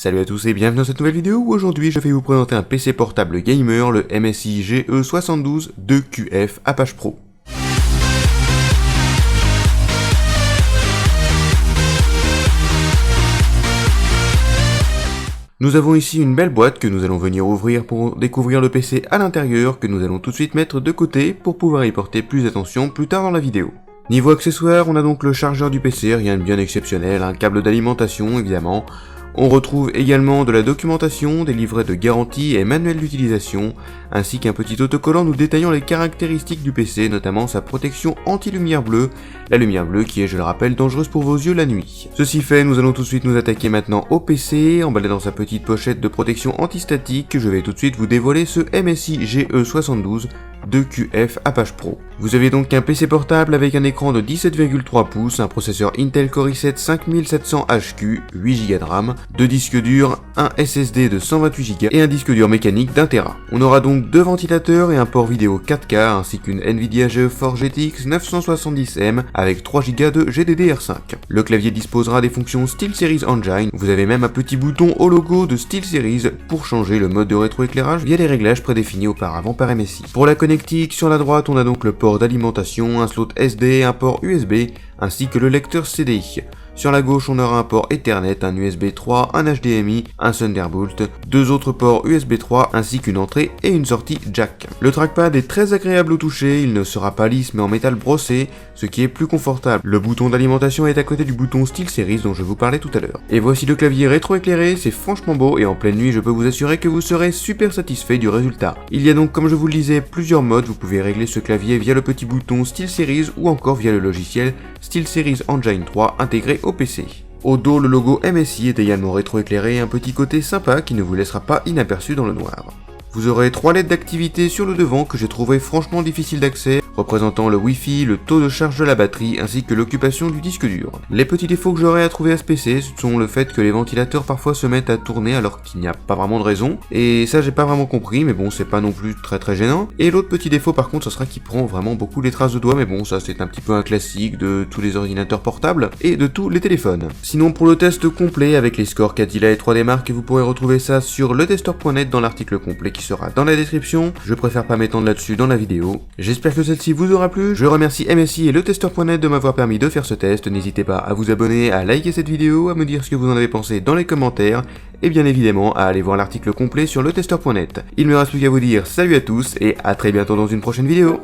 Salut à tous et bienvenue dans cette nouvelle vidéo où aujourd'hui je vais vous présenter un PC portable gamer, le MSI GE72 2QF Apache Pro. Nous avons ici une belle boîte que nous allons venir ouvrir pour découvrir le PC à l'intérieur, que nous allons tout de suite mettre de côté pour pouvoir y porter plus attention plus tard dans la vidéo. Niveau accessoires, on a donc le chargeur du PC, rien de bien exceptionnel, un câble d'alimentation évidemment. On retrouve également de la documentation, des livrets de garantie et manuels d'utilisation, ainsi qu'un petit autocollant nous détaillant les caractéristiques du PC, notamment sa protection anti-lumière bleue, la lumière bleue qui est, je le rappelle, dangereuse pour vos yeux la nuit. Ceci fait, nous allons tout de suite nous attaquer maintenant au PC, emballé dans sa petite pochette de protection antistatique. Je vais tout de suite vous dévoiler ce MSI GE72 2QF Apache Pro. Vous avez donc un PC portable avec un écran de 17,3 pouces, un processeur Intel Core i7 5700HQ, 8Go de RAM, 2 disques durs, un SSD de 128Go et un disque dur mécanique d'1 Tera. On aura donc 2 ventilateurs et un port vidéo 4K ainsi qu'une Nvidia GeForce GTX 970M avec 3Go de GDDR5. Le clavier disposera des fonctions SteelSeries Engine, vous avez même un petit bouton au logo de SteelSeries pour changer le mode de rétroéclairage via les réglages prédéfinis auparavant par MSI. Pour la connectique, sur la droite on a donc le port d'alimentation, un slot SD, un port USB, ainsi que le lecteur CD. Sur la gauche, on aura un port Ethernet, un USB 3, un HDMI, un Thunderbolt, 2 autres ports USB 3 ainsi qu'une entrée et une sortie jack. Le trackpad est très agréable au toucher, il ne sera pas lisse mais en métal brossé, ce qui est plus confortable. Le bouton d'alimentation est à côté du bouton SteelSeries dont je vous parlais tout à l'heure. Et voici le clavier rétroéclairé, c'est franchement beau et en pleine nuit je peux vous assurer que vous serez super satisfait du résultat. Il y a donc, comme je vous le disais, plusieurs modes, vous pouvez régler ce clavier via le petit bouton SteelSeries ou encore via le logiciel SteelSeries Engine 3 intégré au PC. Au dos, le logo MSI est également rétroéclairé et un petit côté sympa qui ne vous laissera pas inaperçu dans le noir. Vous aurez 3 LED d'activité sur le devant que j'ai trouvé franchement difficile d'accès, représentant le Wi-Fi, le taux de charge de la batterie ainsi que l'occupation du disque dur. Les petits défauts que j'aurais à trouver à ce PC, ce sont le fait que les ventilateurs parfois se mettent à tourner alors qu'il n'y a pas vraiment de raison, et ça j'ai pas vraiment compris, mais bon c'est pas non plus très gênant. Et l'autre petit défaut par contre, ce sera qu'il prend vraiment beaucoup les traces de doigts, mais bon ça c'est un petit peu un classique de tous les ordinateurs portables et de tous les téléphones. Sinon pour le test complet avec les scores Cadilla et 3D Mark, vous pourrez retrouver ça sur letester.net dans l'article complet qui sera dans la description. Je préfère pas m'étendre là-dessus dans la vidéo. J'espère que celle-ci vous aura plu. Je remercie MSI et letester.net de m'avoir permis de faire ce test. N'hésitez pas à vous abonner, à liker cette vidéo, à me dire ce que vous en avez pensé dans les commentaires et bien évidemment à aller voir l'article complet sur letester.net. Il me reste plus qu'à vous dire salut à tous et à très bientôt dans une prochaine vidéo.